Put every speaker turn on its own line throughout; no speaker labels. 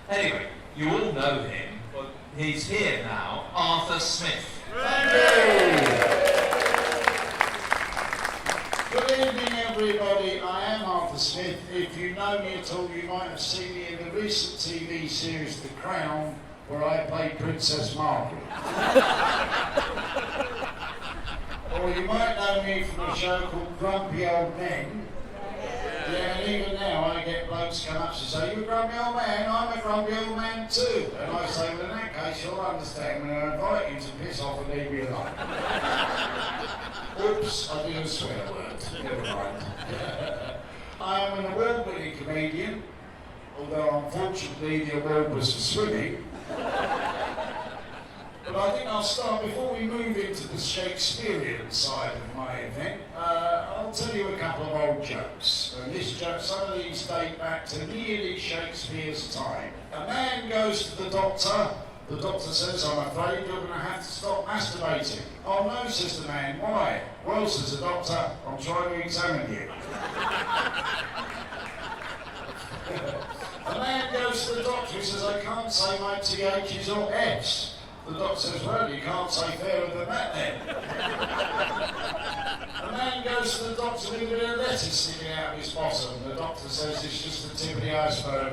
Anyway, you all know him, but he's here now, Arthur Smith.
Good evening, everybody. I am Arthur Smith. If you know me at all, you might have seen me in the recent TV series The Crown, where I played Princess Margaret. Or you might know me from a show called Grumpy Old Men. Yeah, and even now I get blokes come up and say, "You a grumpy old man? I'm a grumpy old man too." And I say, "Well, in that case, you'll understand when I invite you to piss off and leave me alone." Oops, I didn't swear a word. Never mind. I am an award-winning comedian, although unfortunately the award was for swimming. But I think I'll start, before we move into the Shakespearean side of my event, I'll tell you a couple of old jokes. And some of these date back to nearly Shakespeare's time. A man goes to the doctor says, "I'm afraid you're going to have to stop masturbating." "Oh no," says the man, "why?" "Well," says the doctor, "I'm trying to examine you." A man goes to the doctor, he says, "I can't say my THs or Fs." The doctor says, "Well, you can't say fairer than that then." A man goes to the doctor with a bit of lettuce sticking out of his bottom. The doctor says, "It's just the tip of the iceberg."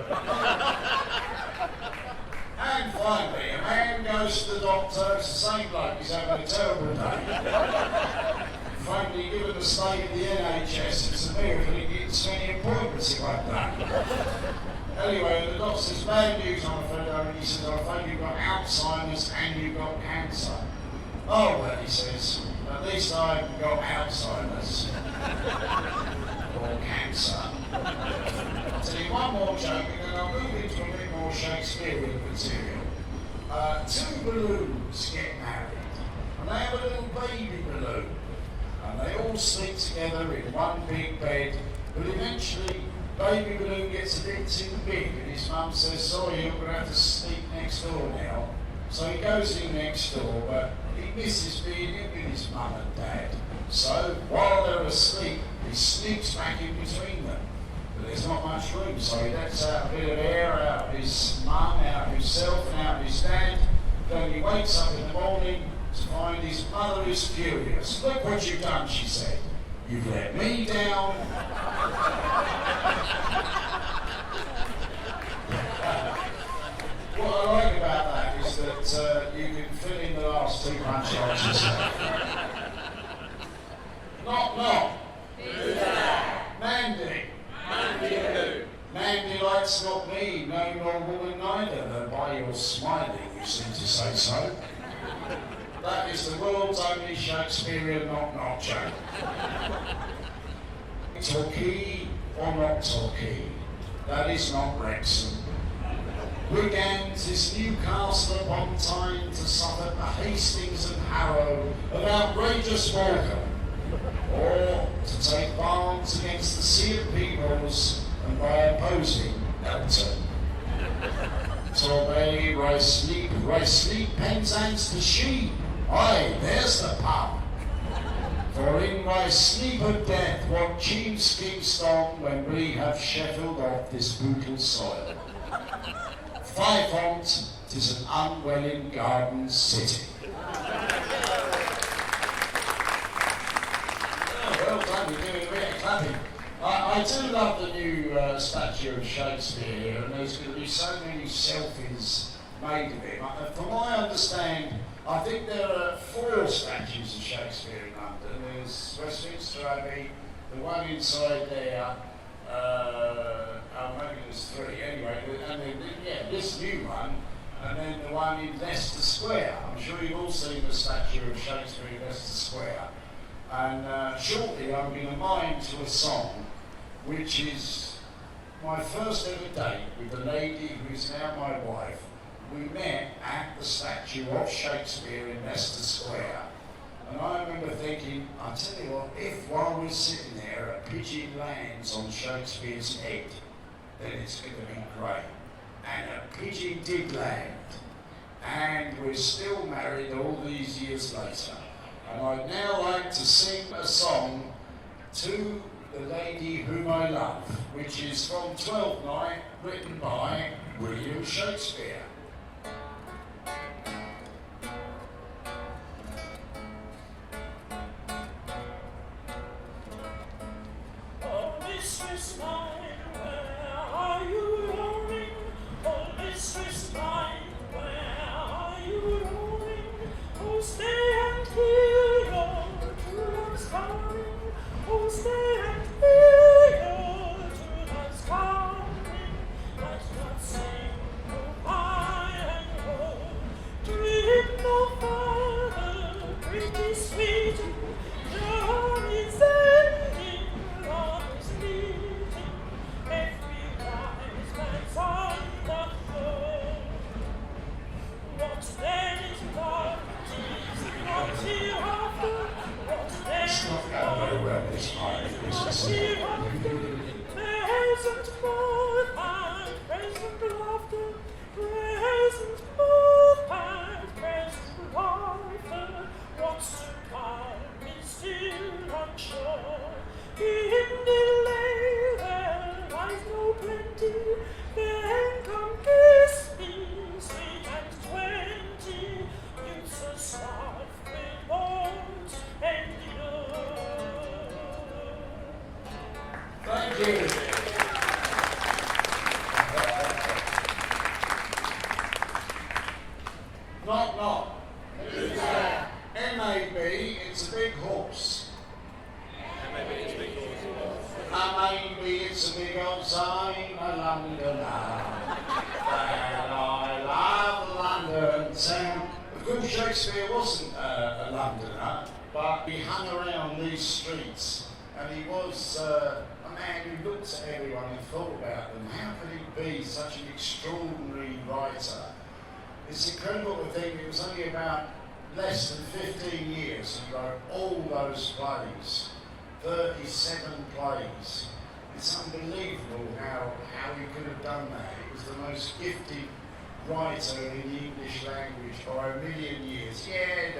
And finally, a man goes to the doctor, it's the same bloke, he's having a terrible day. Frankly, given the state of the NHS, it's a miracle he gets any appointments he won't know. Anyway, the doctor says, "Bad news, I'm afraid," and he says, "I'm afraid you've got Alzheimer's and you've got cancer." "Oh, well," he says, "at least I haven't got Alzheimer's." Or cancer. I'll tell you one more joke, and then I'll move into a bit more Shakespearean material. Two balloons get married, and they have a little baby balloon, and they all sleep together in one big bed, but eventually baby balloon gets a bit too big, and his mum says, "Sorry, you're going to have to sleep next door now." So he goes in next door, but he misses being in with his mum and dad. So while they're asleep, he sneaks back in between them. But there's not much room, so he lets out a bit of air out of his mum, out of himself, and out of his dad. Then he wakes up in the morning to find his mother is furious. "Look what you've done," she said. "You've let me down." What I like about that is that you can fill in the last two punchlines yourself. Knock, knock. Who's that? Mandy. Mandy who? Mandy likes not me, no nor woman neither, though by your smiling you seem to say so. That is the world's only Shakespearean knock-knock joke. Torquay or not Torquay, that is not Wrexham. Wigan, 'tis Newcastle upon Tyne to Suffolk, the Hastings and Harrow of outrageous welcome, or to take Barnes against the Sea of Peoples and by opposing Elton. Torbay, Rice Sleep, Penzance to Sheep. Aye, there's the pub. For in my sleep of death, what chiefs schemes strong when we have Sheffield off this brutal soil. Fiefont, 'tis an unwelling garden city. Oh, well done, you're doing a bit of clapping. I do love the new statue of Shakespeare here, and there's going to be so many selfies made of him. From what I understand, I think there are 4 statues of Shakespeare in London. There's Westminster Abbey, the one inside there, maybe there's 3 anyway, and then, yeah, this new one, and then the one in Leicester Square. I'm sure you've all seen the statue of Shakespeare in Leicester Square. And shortly I'm going to mime to a song which is my first ever date with the lady who is now my wife, we met at the statue of Shakespeare in Leicester Square. And I remember thinking, I tell you what, if while we're sitting there a pigeon lands on Shakespeare's head, then it's going to be great. And a pigeon did land. And we're still married all these years later. And I'd now like to sing a song to the lady whom I love, which is from Twelfth Night, written by William Shakespeare.
Oh, mistress mine, where are you roaming? Oh, mistress mine, where are you roaming? Oh, stay and hear your true love's coming. Oh, stay and hear your true love's coming. Let not sing goodbye and go. Dream no further, pretty sweet. Journey's ending, love is fleeting. Every wise man's on the floor. What then is love? Tis not hereafter. What then
It's
is
not going very well this time, is
not
it?
hereafter? Present mirth and present laughter. Present mirth and present laughter. What's to come is still unsure. In delay there lies no plenty. Then come kiss me, sweet and 20. Youth's a staff with bones endure.
Thank you. Knock, knock. Who's there? MAB, it's a big horse. MAB, it's a big old sign, a Londoner. And I love London town. Of course, Shakespeare wasn't a Londoner, but he hung around these streets, and he was a man who looked at everyone and thought about them. How could he be such an extraordinary writer? It's incredible to think it was only about less than 15 years he wrote all those plays, 37 plays. It's unbelievable how he could have done that. He was the most gifted writer in the English language by a million years. Yeah,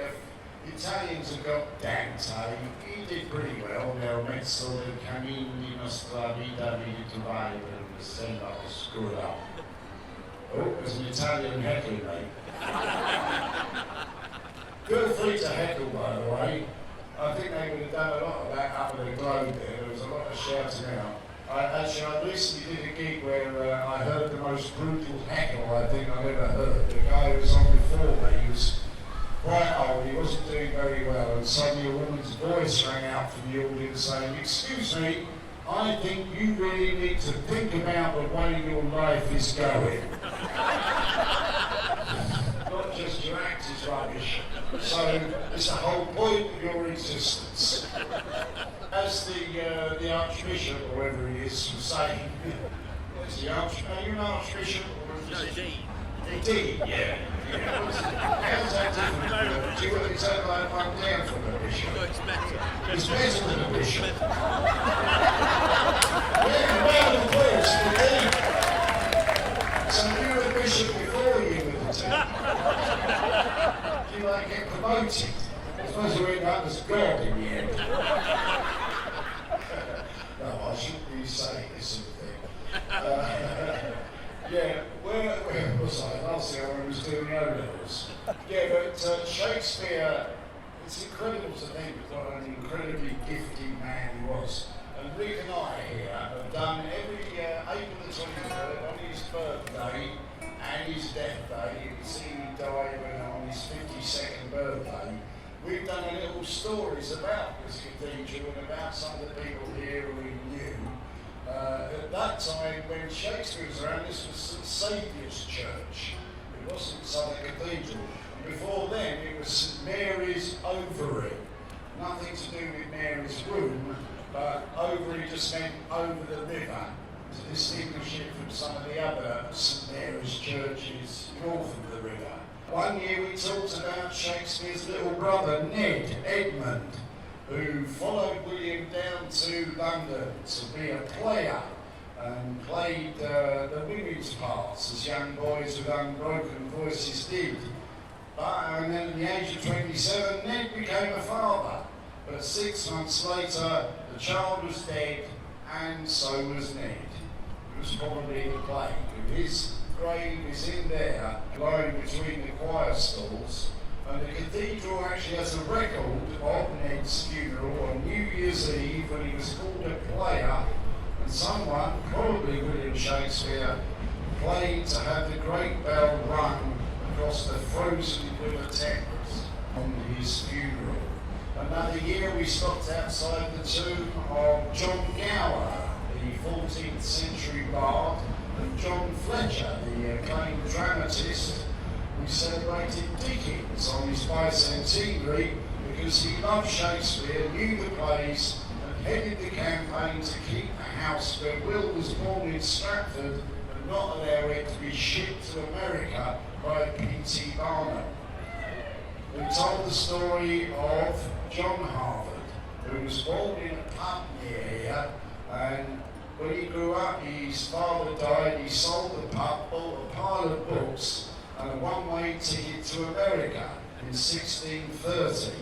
the Italians have got Dante. He did pretty well. Nel mezzo del cammini nostra vita mi ritrovai per sembra oscura. Oh, there's an Italian heckling, mate. Feel free to heckle, by the way. I think they would have done a lot of that up in the globe there. There was a lot of shouting out. I recently did a gig where I heard the most brutal heckle I think I've ever heard. The guy who was on before me, he was quite old, he wasn't doing very well, and suddenly a woman's voice rang out from the audience saying, "Excuse me, I think you really need to think about the way your life is going." Not just your act is rubbish. So it's the whole point of your existence. As the Archbishop, or whoever he is, was saying, what's the Archbishop? Are you an Archbishop? Or is it? Dean, yeah. How's that different? Do you want to take like one down from the bishop? No, it's better. It's better than a bishop. Yeah, round of applause for Dean. So you were a bishop before you were the team. Do you like get promoted? I suppose you end up as God in the end. No, I shouldn't be saying this sort of thing. Yeah, where was I? Last year when I was doing O-levels. Yeah, but Shakespeare, it's incredible to think what an incredibly gifted man he was. And Rik and I here have done every April the 23rd on his birthday and his death day. You can see he died on his 52nd birthday. We've done a little stories about this cathedral and about some of the people here who we knew. At that time, when Shakespeare was around, this was St Saviour's Church. It wasn't Southwark Cathedral. And before then, it was St Mary's Ovary. Nothing to do with Mary's womb, but ovary just meant over the river. to distinguish it from some of the other St Mary's churches north of the river. One year we talked about Shakespeare's little brother, Ned Edmund, who followed William down to London to be a player and played the women's parts as young boys with unbroken voices did. And then at the age of 27, Ned became a father. But 6 months later, the child was dead, and so was Ned. It was probably the plague. His grave is in there, lying between the choir stalls. And the cathedral actually has a record of Ned's funeral on New Year's Eve when he was called a player, and someone, probably William Shakespeare, played to have the great bell rung across the frozen River Thames on his funeral. Another year we stopped outside the tomb of John Gower, the 14th century bard, and John Fletcher, the acclaimed dramatist. We celebrated Dickens on his bicentenary because he loved Shakespeare, knew the plays, and headed the campaign to keep the house where Will was born in Stratford and not allow it to be shipped to America by P.T. Barnum. We told the story of John Harvard, who was born in a pub near here, and when he grew up, his father died, he sold the pub, bought a pile of books, and a one-way ticket to America in 1630.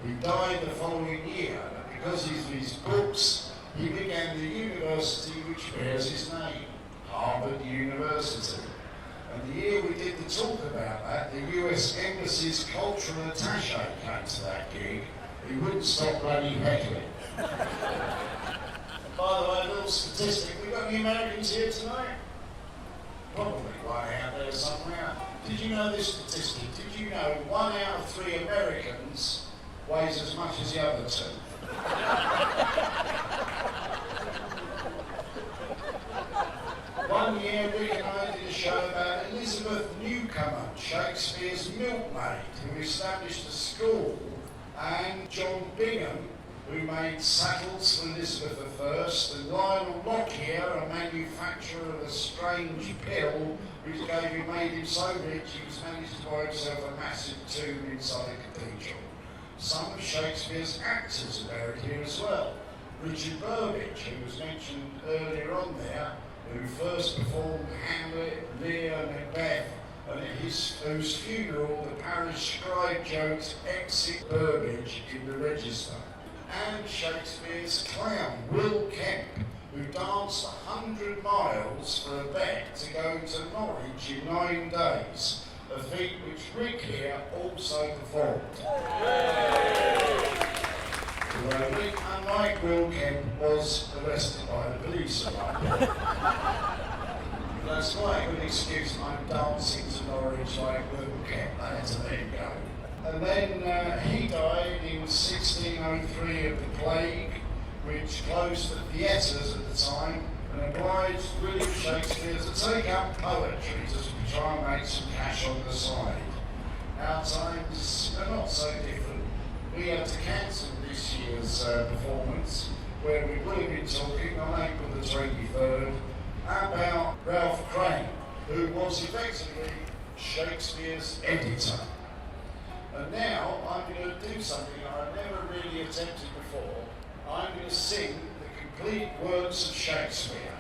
He died the following year, and because of his books, he began the university which bears his name, Harvard University. And the year we did the talk about that, the US Embassy's cultural attaché came to that gig. He wouldn't stop bloody heckling. By the way, a little statistic, we got any Americans here tonight? Probably one out there somewhere. Did you know this statistic? Did you know 1 out of 3 Americans weighs as much as the other 2? One year, Rick and I did a show about Elizabeth Newcomer, Shakespeare's milkmaid, who established a school, and John Bingham, who made saddles for Elizabeth I, and Lionel Lockyer, a manufacturer of a strange pill, which made him so rich he was managed to buy himself a massive tomb inside a cathedral. Some of Shakespeare's actors are buried here as well. Richard Burbage, who was mentioned earlier on there, who first performed Hamlet, Lear, Macbeth, and at whose funeral the parish scribe joked "Exit Burbage" in the register. And Shakespeare's clown, Will Kemp, who danced 100 miles for a bet to go to Norwich in 9 days, a feat which Rik here also performed. Although Rik, unlike Will Kemp, was arrested by the police. That's quite a good excuse. I'm dancing to Norwich like Will Kemp. I had to let him go. And then he died in 1603 of the plague, which closed the theatres at the time and obliged William Shakespeare to take up poetry to try and make some cash on the side. Our times are not so different. We had to cancel this year's performance, where we would have been talking on April the 23rd about Ralph Crane, who was effectively Shakespeare's editor. And now I'm going to do something I've never really attempted before. I'm going to sing the complete works of Shakespeare.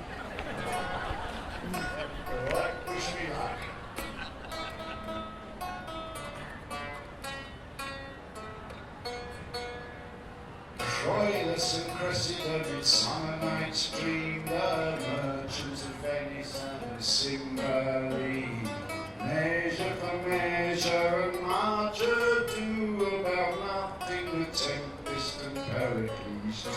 All right, wish me luck. Troilus and Cressida, Midsummer Night's Dream, the Merchant of Venice and Cymbeline, Measure for measure and march ado about nothing, the Tempest and Pericles too.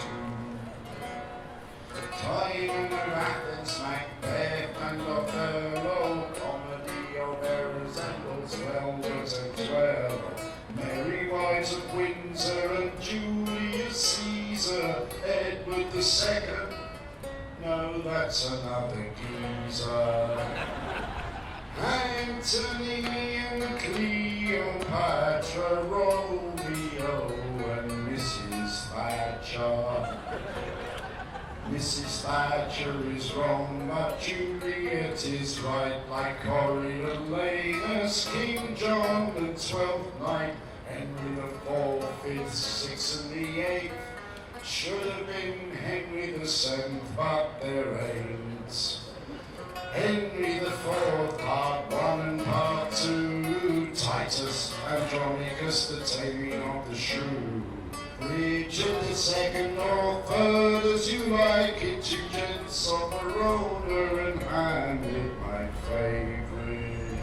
Timon of Athens, Macbeth and Othello, comedy of errors and all's well that ends well. Mary White of Windsor and Julius Caesar, Edward II, no, that's another geezer. Antony and Cleopatra, Romeo and Mrs. Thatcher. Mrs. Thatcher is wrong, but Juliet is right. Like Coriolanus, King John the 12th knight, Henry the 4th, 5th, 6th and the 8th. Should have been Henry the 7th, but there ain't. Henry the 4th, part 1 and part 2. Titus, Andronicus, the taming of the shrew. Richard the 2nd or 3rd, as you like it, two gents of Verona and Hamlet, my favourite.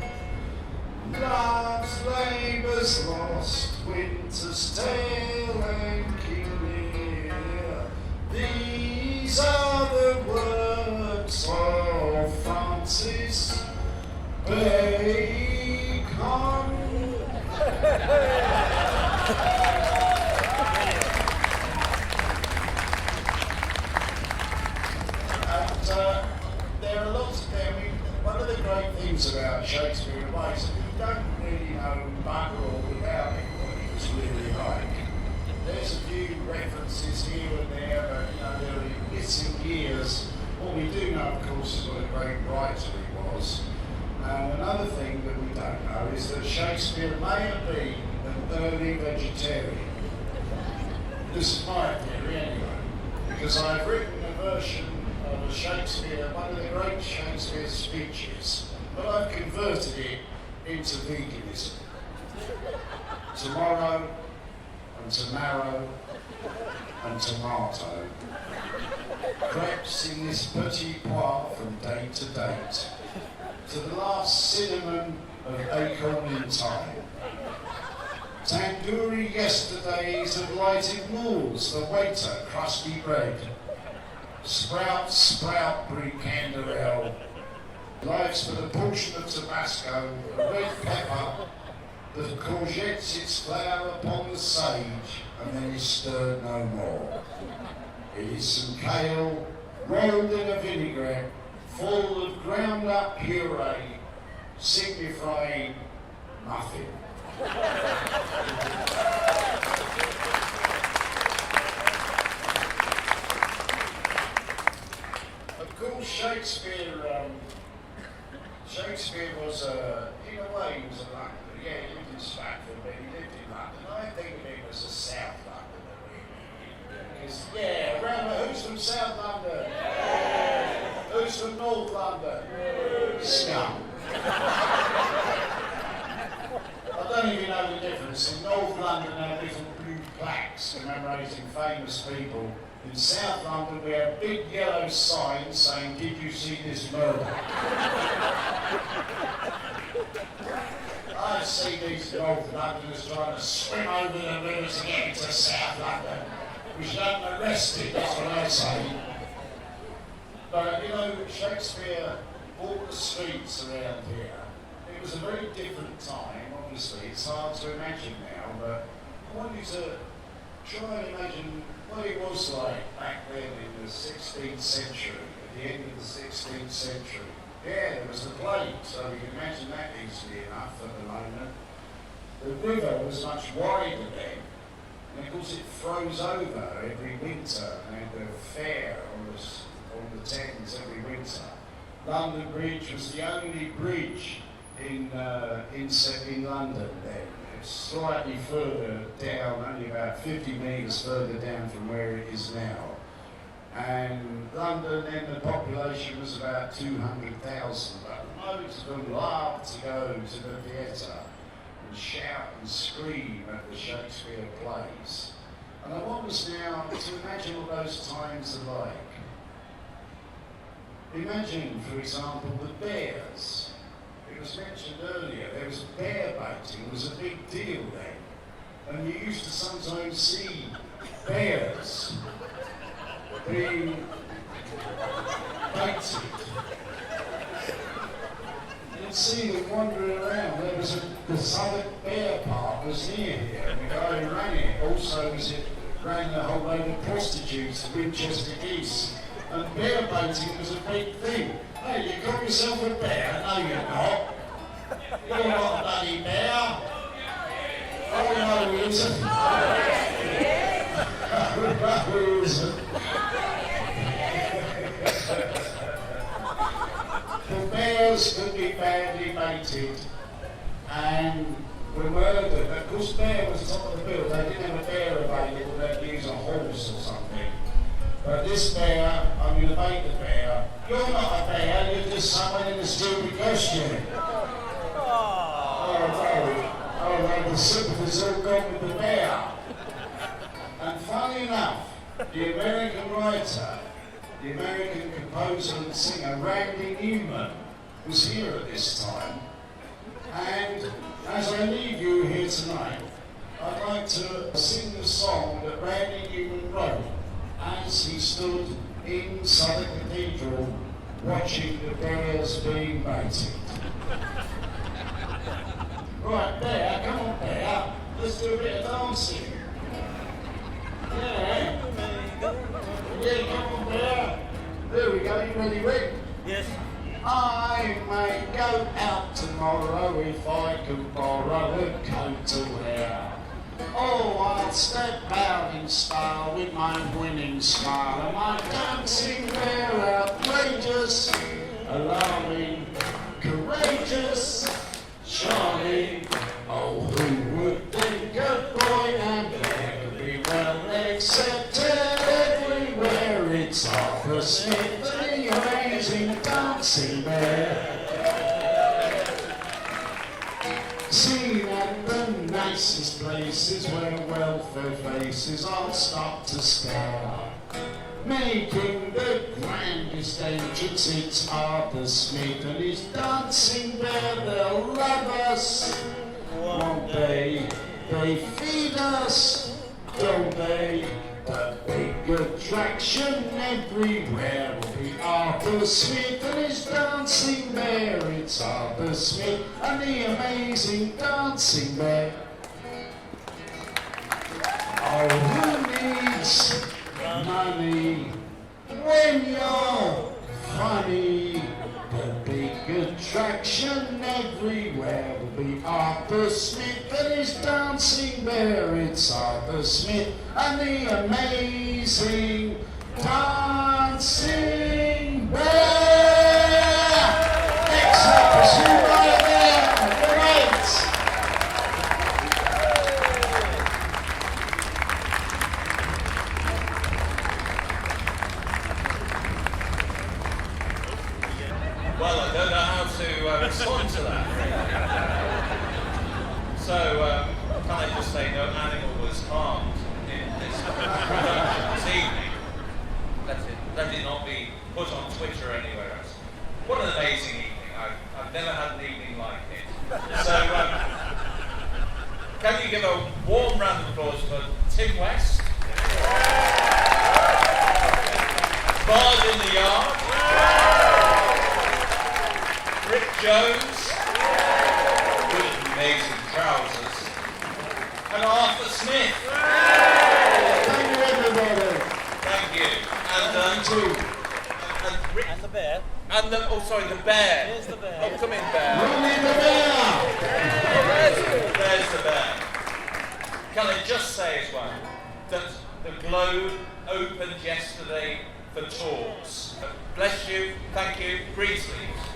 Love's labour's lost, winter's tale and King Lear. These are the works of Francis Bacon. There are lots of them. One of the great things about Shakespeare is that you don't really know bugger all about him, what he was really like. There's a few references here and there, but there are missing years. What we do know, of course, is what a great writer he was. And another thing that we don't know is that Shakespeare may have been an early vegetarian. This is my theory anyway, because I've written a version of a Shakespeare, one of the great Shakespeare speeches, but I've converted it into veganism. Tomorrow, and tomorrow, and tomato. Crepes in this petit pois from date to date, to the last cinnamon of acorn in time. Tandoori yesterdays of lighted walls, the waiter crusty bread. Sprout, brie canderel. Lives for the portion of Tabasco, a red pepper, the courgettes its flower upon the sage, and then is stirred no more. It is some kale, rolled in a vinaigrette, full of ground up puree, signifying nothing. Of course, Shakespeare was, in a way, he was a Londoner. Yeah, he lived in Stratford, but he lived in London. I think of him as a South Londoner, really. Because, yeah, around who's from South London? Yeah. Who's from North London? Yeah. Scum. I don't even know the difference. In North London, they have little blue plaques commemorating famous people. In South London, we have big yellow signs saying, "Did you see this murder?" I see these North Londoners trying to swim over the river to get into South London. We should have them arrested, that's what I say. But, Shakespeare walked the streets around here. It was a very different time, obviously. It's hard to imagine now, but I want you to try and imagine what it was like back then in the 16th century, at the end of the 16th century. Yeah, there was the plague, so you can imagine that easily enough at the moment. The river was much wider then, and of course it froze over every winter, and had a fair on the Thames every winter. London Bridge was the only bridge in London then. It's slightly further down, only about 50 metres further down from where it is now. And London then, the population was about 200,000, but most of them loved to go to the theatre and shout and scream at the Shakespeare plays. And I want us now to imagine what those times are like. Imagine, for example, the bears. It was mentioned earlier, there was bear baiting, it was a big deal then. And you used to sometimes see bears being baited. You'd see them wandering around. There was the Southwark Bear Park was near here. The guy who ran it also ran a whole load of prostitutes, Winchester geese. And bear baiting was a big thing. Hey, you got yourself a bear? No, you're not. You're not a bloody bear. Oh, no, he isn't. No, he isn't. bears could be badly mated and were murdered. Of course, bear was top of the bill. They didn't have a bear available, they'd use a horse or something. But this bear, I'm going to bait the bear. You're not a bear, you're just someone in a stupid costume. Oh no, the sympathy's all gone with the bear. And funny enough, the American writer, the American composer and singer Randy Newman was here at this time. And as I leave you here tonight, I'd like to sing the song that Randy Newman wrote as he stood in Southwark Cathedral watching the bears being mated. Right, Bear, come on, Bear, let's do a bit of dancing. Yeah, come on, Bear. There we go, you ready, Rick?
Yes.
I may go out tomorrow if I can borrow a coat to wear. Oh, I'll step out in style with my winning smile and my dancing bear, outrageous, alarming, courageous, charming. Oh, who would think a boy and bear could be well accepted everywhere? It's Arthur Smith, the amazing dancing bear. Seen at the nicest places where welfare faces all stop to stare. Making the grandest entrance, it's Arthur Smith and his dancing bear. They'll love us, won't they? They feed us, don't they? The big attraction everywhere will be Arthur Smith and his dancing bear. It's Arthur Smith and the amazing dancing bear. Oh, who needs money when you're funny? The big attraction everywhere will be Arthur Smith and his dancing bear. It's Arthur Smith and the amazing dancing bear. Excellent pursuit right there. Great.
Well, I don't know how to respond to that. So, can I just say no animal was harmed in this evening? Let it not be put on Twitter or anywhere else. What an amazing evening. I've never had an evening like it. So, can you give a warm round of applause for Tim West? Bard in the Yard? Rik Jones, with amazing trousers, and Arthur Smith.
Thank you, everybody.
Thank you.
And the bear.
And the bear.
Here's the bear.
Oh, come in, bear.
Ronnie the bear.
Oh, there's the bear. Can I just say as well that the Globe opened yesterday for talks. Bless you. Thank you. Green sleeves.